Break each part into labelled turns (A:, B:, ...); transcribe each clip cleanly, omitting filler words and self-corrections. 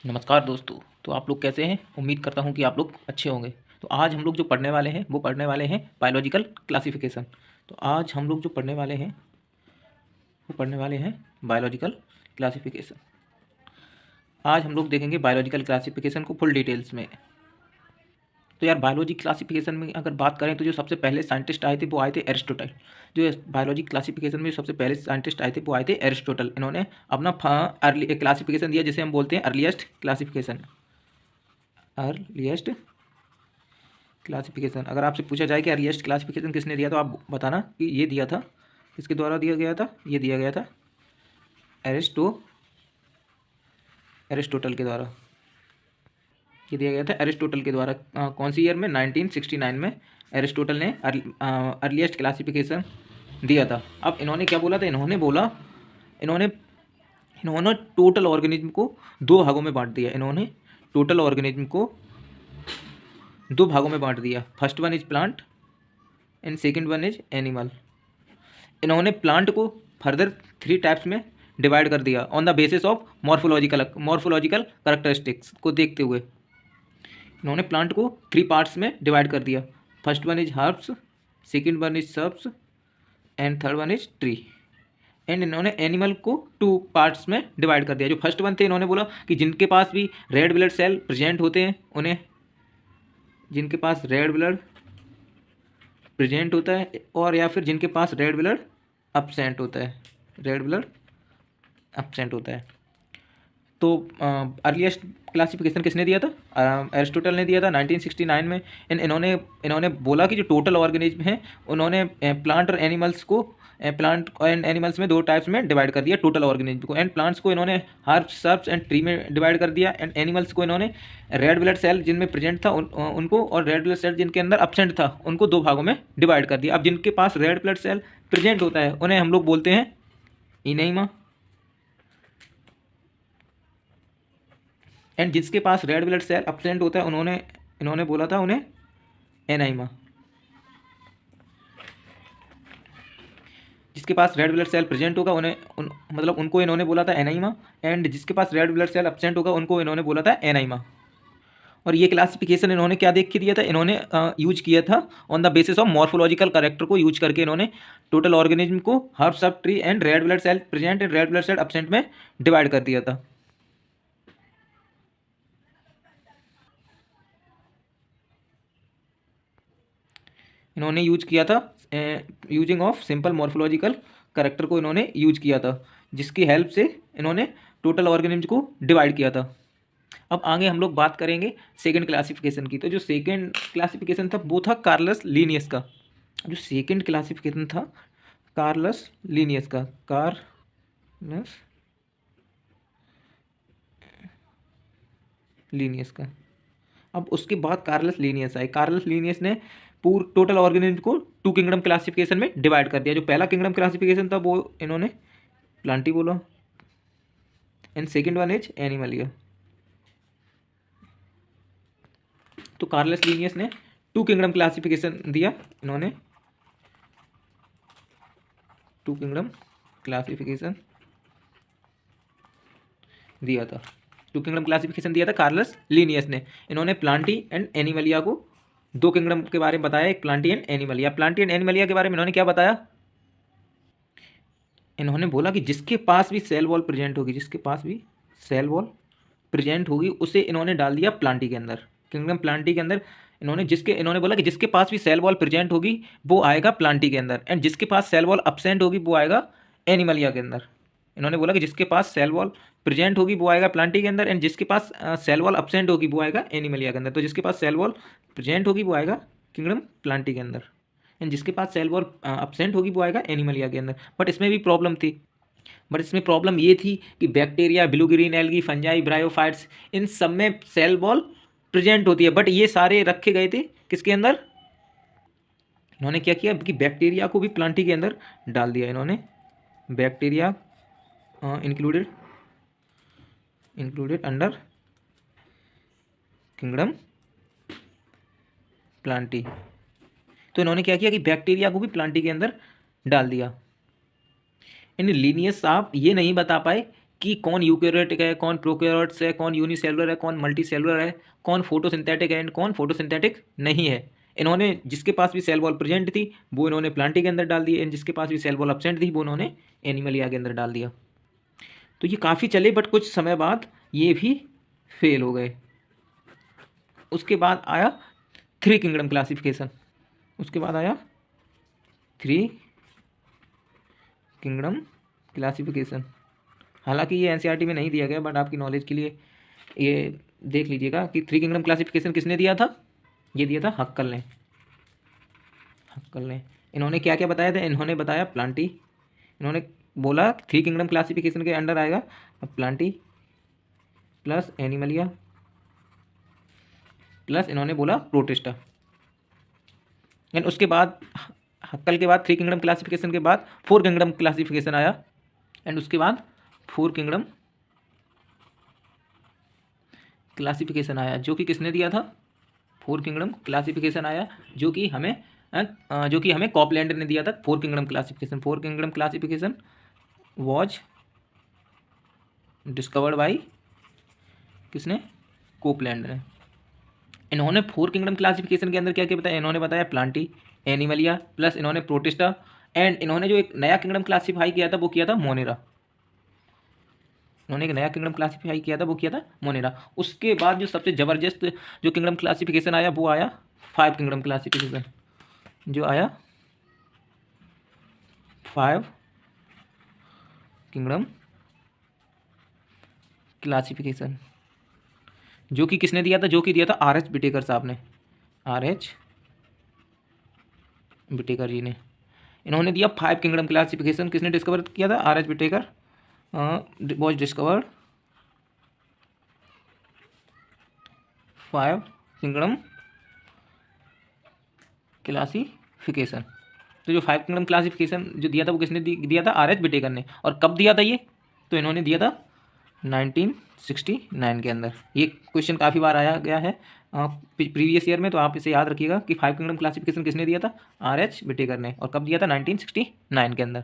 A: नमस्कार दोस्तों। तो आप लोग कैसे हैं? उम्मीद करता हूं कि आप लोग अच्छे होंगे। तो आज हम लोग जो पढ़ने वाले हैं वो पढ़ने वाले हैं बायोलॉजिकल क्लासिफिकेशन। तो आज हम लोग जो पढ़ने वाले हैं वो पढ़ने वाले हैं बायोलॉजिकल क्लासिफिकेशन। आज हम लोग देखेंगे बायोलॉजिकल क्लासिफिकेशन को फुल डिटेल्स में। तो यार बायोलॉजी क्लासिफिकेशन में अगर बात करें तो जो सबसे पहले साइंटिस्ट आए थे वो आए थे एरिस्टोटल। जो बायोलॉजी क्लासिफिकेशन में सबसे पहले साइंटिस्ट आए थे वो आए थे एरिस्टोटल। इन्होंने अपना अर्ली क्लासिफिकेशन दिया जिसे हम बोलते हैं अर्लीस्ट क्लासिफिकेशन। अर्लीस्ट क्लासिफिकेशन अगर आपसे पूछा जाए कि अर्लीस्ट क्लासिफिकेशन किसने दिया तो आप बताना कि ये दिया था। किसके द्वारा दिया गया था? ये दिया गया था एरिस्टोटल के द्वारा। ये दिया गया था एरिस्टोटल के द्वारा। कौन सी ईयर में? 1969 में एरिस्टोटल ने अर्लीस्ट क्लासिफिकेशन दिया था। अब इन्होंने क्या बोला था? इन्होंने इन्होंने टोटल ऑर्गेनिज्म को दो भागों में बांट दिया। इन्होंने टोटल ऑर्गेनिज्म को दो भागों में बांट दिया। First one is plant and second one is animal. इन्होंने प्लांट को फर्दर 3 टाइप्स में डिवाइड कर दिया on the basis of morphological characteristics को देखते हुए। इन्होंने प्लांट को 3 पार्ट्स में डिवाइड कर दिया। First one is herbs, second one is shrubs and third one is tree. And इन्होंने एनिमल को 2 पार्ट्स में डिवाइड कर दिया। जो फर्स्ट वन थे इन्होंने बोला कि जिनके पास भी रेड ब्लड सेल प्रेजेंट होते हैं उन्हें, जिनके पास रेड ब्लड प्रेजेंट होता है और या फिर जिनके पास रेड ब्लड एब्सेंट होता है, रेड ब्लड एब्सेंट होता है। तो अर्लीस्ट क्लासिफिकेशन किसने दिया था? एरिस्टोटल ने दिया था 1969 में। इन्होंने बोला कि जो टोटल ऑर्गेनिज्म है उन्होंने प्लांट और एनिमल्स को प्लांट एंड एनिमल्स में 2 टाइप्स में डिवाइड कर दिया टोटल ऑर्गेनिज्म को। एंड प्लांट्स को इन्होंने हर्ब्स, सर्ब्स एंड ट्री में डिवाइड कर दिया। एंड एनिमल्स को इन्होंने रेड ब्लड सेल जिनमें प्रेजेंट था उनको और रेड ब्लड सेल जिनके अंदर एब्सेंट था उनको 2 भागों में डिवाइड कर दिया। अब जिनके पास रेड ब्लड सेल प्रेजेंट होता है उन्हें हम लोग बोलते हैं इनेमा। एंड जिसके पास रेड ब्लड सेल एब्सेंट होता है इन्होंने बोला था उन्हें एनाइमा। जिसके पास रेड ब्लड सेल प्रेजेंट होगा मतलब उनको इन्होंने बोला था एनाइमा। एंड जिसके पास रेड ब्लड सेल एब्सेंट होगा उनको इन्होंने बोला था एनाइमा। और ये क्लासिफिकेशन इन्होंने क्या देख के दिया था? इन्होंने यूज किया था on the basis of morphological character को यूज करके। इन्होंने टोटल ऑर्गेनिज्म को herb, shrub, tree and red blood cell present and red blood cell absent में डिवाइड कर दिया था। इन्होंने यूज किया था using of simple morphological character को इन्होंने यूज किया था, जिसकी हेल्प से इन्होंने टोटल ऑर्गेनिज्म को डिवाइड किया था। अब आगे हम लोग बात करेंगे सेकंड क्लासिफिकेशन की। तो जो सेकंड क्लासिफिकेशन था वो था कार्लस लीनियस का। जो सेकंड क्लासिफिकेशन था कार्लस लीनियस का, कार्लस लीनियस का। अब उसके बाद कार्लस लीनियस आए। कार्लस लीनियस ने पूरे टोटल ऑर्गेनिज्म को 2 किंगडम क्लासिफिकेशन में डिवाइड कर दिया। जो पहला किंगडम क्लासिफिकेशन था वो इन्होंने प्लांटी बोला and second one is Animalia. तो कार्लस लीनियस ने 2 किंगडम क्लासिफिकेशन दिया। इन्होंने 2 किंगडम क्लासिफिकेशन दिया था। 2 किंगडम क्लासिफिकेशन दिया था कार्लस लीनियस ने। इन्होंने प्लांटी एंड एनिमलिया को 2 किंगडम के बारे में बताया, एक Plantae and Animalia. Plantae and Animalia के बारे में इन्होंने क्या बताया? इन्होंने बोला कि जिसके पास भी सेल वॉल प्रेजेंट होगी, जिसके पास भी सेल वॉल प्रेजेंट होगी उसे इन्होंने डाल दिया प्लांटी के अंदर, किंगडम प्लांटी के अंदर। इन्होंने बोला कि जिसके पास भी सेल वॉल प्रेजेंट होगी वो आएगा प्लांटी के अंदर। एंड जिसके पास सेल वॉल एब्सेंट होगी वो आएगा एनिमलिया के अंदर। इन्होंने बोला कि जिसके पास सेल वॉल प्रेजेंट होगी वो आएगा प्लांटी के अंदर एंड जिसके पास सेल वॉल एब्सेंट होगी वो आएगा एनिमलिया के अंदर। तो जिसके पास सेल वॉल प्रेजेंट होगी वो आएगा किंगडम प्लांटी के अंदर एंड जिसके पास सेल वॉल एब्सेंट होगी वो आएगा एनिमलिया के अंदर। बट इसमें भी प्रॉब्लम थी। बट इसमें प्रॉब्लम ये थी कि bacteria, blue green algae, fungi, bryophytes, इन सब में सेल वॉल प्रेजेंट होती है। बट ये सारे रखे गए थे किसके अंदर? इन्होंने क्या किया कि बैक्टीरिया को भी प्लांटी के अंदर डाल दिया। इन्होंने bacteria included under kingdom Plantae. तो इन्होंने क्या किया कि बैक्टीरिया को भी प्लांटी के अंदर डाल दिया। इन लीनियस साहब ये नहीं बता पाए कि कौन यूकेरियोटिक है, कौन प्रोकैरियोट्स है, कौन यूनिसेलुलर है, कौन मल्टीसेलुलर है, कौन फोटोसिंथेटिक है एंड कौन फोटोसिंथेटिक नहीं है। इन्होंने जिसके पास भी सेल वॉल प्रेजेंट थी वो इन्होंने प्लांटी के अंदर डाल दी, एंड जिसके पास भी सेल वॉल एब्सेंट थी वो इन्होंने एनिमलिया के अंदर डाल दिया। तो ये काफ़ी चले, बट कुछ समय बाद ये भी फेल हो गए। उसके बाद आया थ्री किंगडम क्लासिफिकेशन। उसके बाद आया थ्री किंगडम क्लासिफिकेशन। हालांकि ये एनसीईआरटी में नहीं दिया गया, बट आपकी नॉलेज के लिए ये देख लीजिएगा कि थ्री किंगडम क्लासिफिकेशन किसने दिया था। ये दिया था हक्कल ने। हक्कल ने इन्होंने क्या क्या बताया था, इन्होंने बताया प्लांटी, इन्होंने बोला थ्री किंगडम क्लासिफिकेशन के अंडर आएगा प्लांटी प्लस एनिमलिया प्लस इन्होंने बोला प्रोटिस्टा। एंड उसके बाद हक्कल के बाद थ्री किंगडम क्लासिफिकेशन के बाद फोर किंगडम क्लासिफिकेशन आया। एंड उसके बाद फोर किंगडम क्लासिफिकेशन आया, जो कि किसने दिया था। फोर किंगडम क्लासिफिकेशन आया जो कि हमें कॉपलैंड ने दिया था। Four kingdom classification was discovered by किसने, कोपलैंड ने। इन्होंने फोर किंगडम क्लासिफिकेशन के अंदर क्या क्या बताया, इन्होंने बताया प्लांटी, एनिमलिया प्लस इन्होंने प्रोटिस्टा, एंड इन्होंने जो एक नया किंगडम क्लासिफाई किया था वो किया था मोनेरा। इन्होंने एक नया किंगडम क्लासिफाई किया था वो किया था मोनेरा। उसके बाद जो सबसे ज़बरदस्त जो किंगडम क्लासिफिकेशन आया वो आया फाइव किंगडम क्लासिफिकेशन, जो आया फाइव किंगडम क्लासिफिकेशन, जो कि किसने दिया था, जो कि दिया था आर एच बिटेकर साहब ने, आर एच बिटेकर जी ने। इन्होंने दिया फाइव किंगडम क्लासिफिकेशन। किसने डिस्कवर किया था, R H Whittaker was discovered five kingdom classification. तो जो फाइव किंगडम क्लासिफिकेशन जो दिया था वो किसने दिया था, आर एच बिटेकर ने। और कब दिया था ये, तो इन्होंने दिया था 1969 के अंदर। ये क्वेश्चन काफ़ी बार आया गया है प्रीवियस ईयर में, तो आप इसे याद रखिएगा कि फाइव किंगडम क्लासिफिकेशन किसने दिया था, आर एच बिटेकर ने। और कब दिया था, 1969 के अंदर।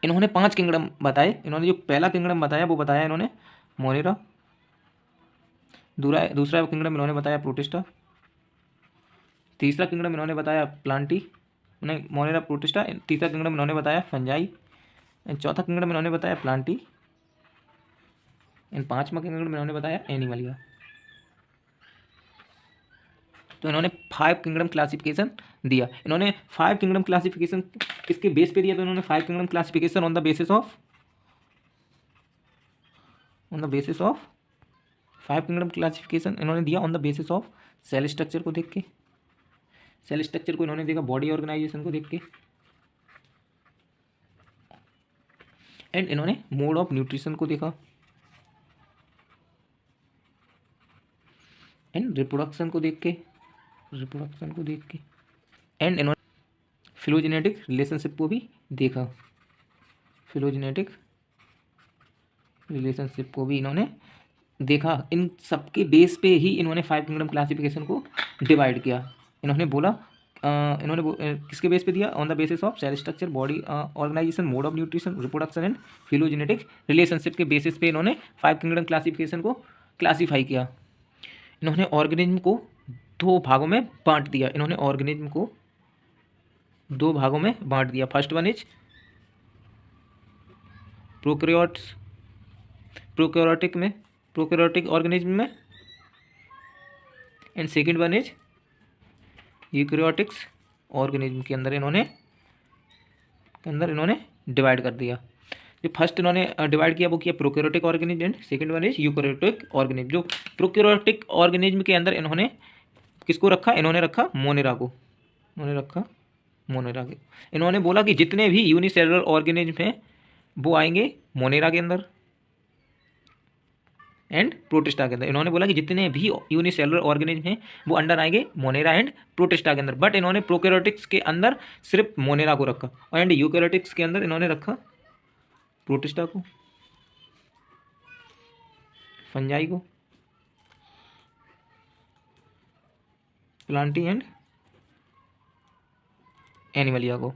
A: इन्होंने पांच किंगडम बताए। इन्होंने जो पहला किंगडम बताया वो बताया इन्होंने मोनेरा, दूसरा किंगडम इन्होंने बताया प्रोटिस्टा, तीसरा किंगडम इन्होंने बताया प्लांटी, नहीं मोनेरा प्रोटिस्टा, तीसरा किंगडम इन्होंने बताया फंजाई, चौथा किंगडम इन्होंने बताया प्लांटी, एंड पांचवा किंगडम इन्होंने बताया एनिमलिया। तो इन्होंने फाइव किंगडम क्लासिफिकेशन दिया। इन्होंने फाइव किंगडम क्लासिफिकेशन किसके बेस पे दिया, तो इन्होंने five kingdom classification on the basis of five kingdom classification इन्होंने दिया on the basis of cell structure को देख के। सेल स्ट्रक्चर को इन्होंने देखा बॉडी ऑर्गेनाइजेशन को देख के, एंड इन्होंने मोड ऑफ न्यूट्रिशन को देखा, एंड रिप्रोडक्शन को देख के, एंड इन्होंने फिलोजेनेटिक रिलेशनशिप को भी देखा। फिलोजेनेटिक रिलेशनशिप को भी इन्होंने देखा। इन सबके बेस पे ही इन्होंने फाइव किंगडम क्लासिफिकेशन को डिवाइड किया। इन्होंने बोला किसके बेस पे दिया, on the basis of cell structure, body organisation, mode of nutrition, reproduction and phylogenetic relationship के बेसिस पे इन्होंने फाइव किंगडम क्लासिफिकेशन को क्लासीफाई किया। इन्होंने ऑर्गेनिज्म को दो भागों में बांट दिया। इन्होंने ऑर्गेनिज्म को दो भागों में बांट दिया। First one is prokaryotic organism में, and second one is eukaryotics organism के अंदर इन्होंने डिवाइड कर दिया। जो फर्स्ट इन्होंने डिवाइड किया वो किया prokaryotic organism, and second one is eukaryotic organism. जो प्रोकैरियोटिक ऑर्गेनिज्म के अंदर इन्होंने किसको रखा, इन्होंने रखा मोनेरा को। इन्होंने बोला कि जितने भी यूनिसेलुलर ऑर्गेनिज्म हैं वो आएंगे मोनेरा के अंदर एंड प्रोटिस्टा के अंदर। इन्होंने बोला कि जितने भी यूनिसेलुलर ऑर्गेनिज्म हैं वो अंडर आएंगे मोनेरा एंड प्रोटिस्टा के अंदर, बट इन्होंने प्रोकैरियोटिक्स के अंदर सिर्फ मोनेरा को रखा, एंड यूकैरियोटिक्स के अंदर इन्होंने रखा प्रोटिस्टा को, फंजाई को, प्लांटी एंड एनिमलिया को।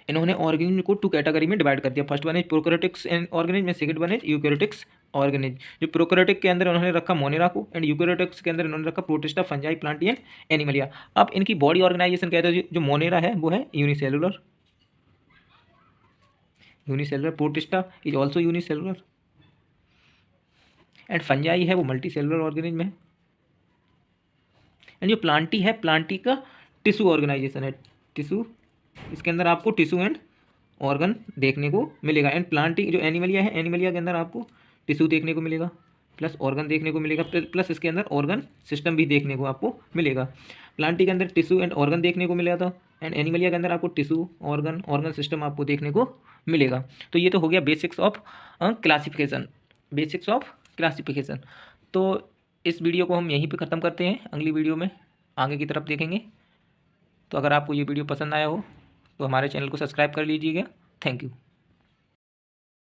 A: इन्होंने ऑर्गेनिज्म को 2 कैटेगरी में डिवाइड कर दिया। First one is prokaryotics organism, second one is eukaryotics organism. जो प्रोकैरियोटिक के अंदर उन्होंने रखा मोनेरा को, एंड यूकैरियोटिक्स के अंदर इन्होंने रखा protista, fungi, Plantae and Animalia. अब इनकी बॉडी ऑर्गेनाइजेशन कहते हैं, जो मोनेरा है वो है unicellular, protista is also unicellular, and fungi है वो मल्टी सेलुलर ऑर्गेनिज्म है, एंड जो प्लांटी है, प्लांटी का टिश्यू ऑर्गेनाइजेशन है, टिश्यू, इसके अंदर आपको टिश्यू एंड ऑर्गन देखने को मिलेगा। एंड प्लांटी जो एनिमलिया है, एनिमलिया के अंदर आपको टिश्यू देखने को मिलेगा प्लस ऑर्गन देखने को मिलेगा, प्लस इसके अंदर ऑर्गन सिस्टम भी देखने को आपको मिलेगा। प्लांटी के अंदर टिश्यू एंड ऑर्गन देखने को मिला था, एंड एनिमलिया के अंदर आपको टिश्यू, ऑर्गन सिस्टम आपको देखने को मिलेगा। तो ये तो हो गया basics of classification, basics of classification. तो इस वीडियो को हम यहीं पे ख़त्म करते हैं, अगली वीडियो में आगे की तरफ देखेंगे। तो अगर आपको ये वीडियो पसंद आया हो तो हमारे चैनल को सब्सक्राइब कर लीजिएगा। Thank you.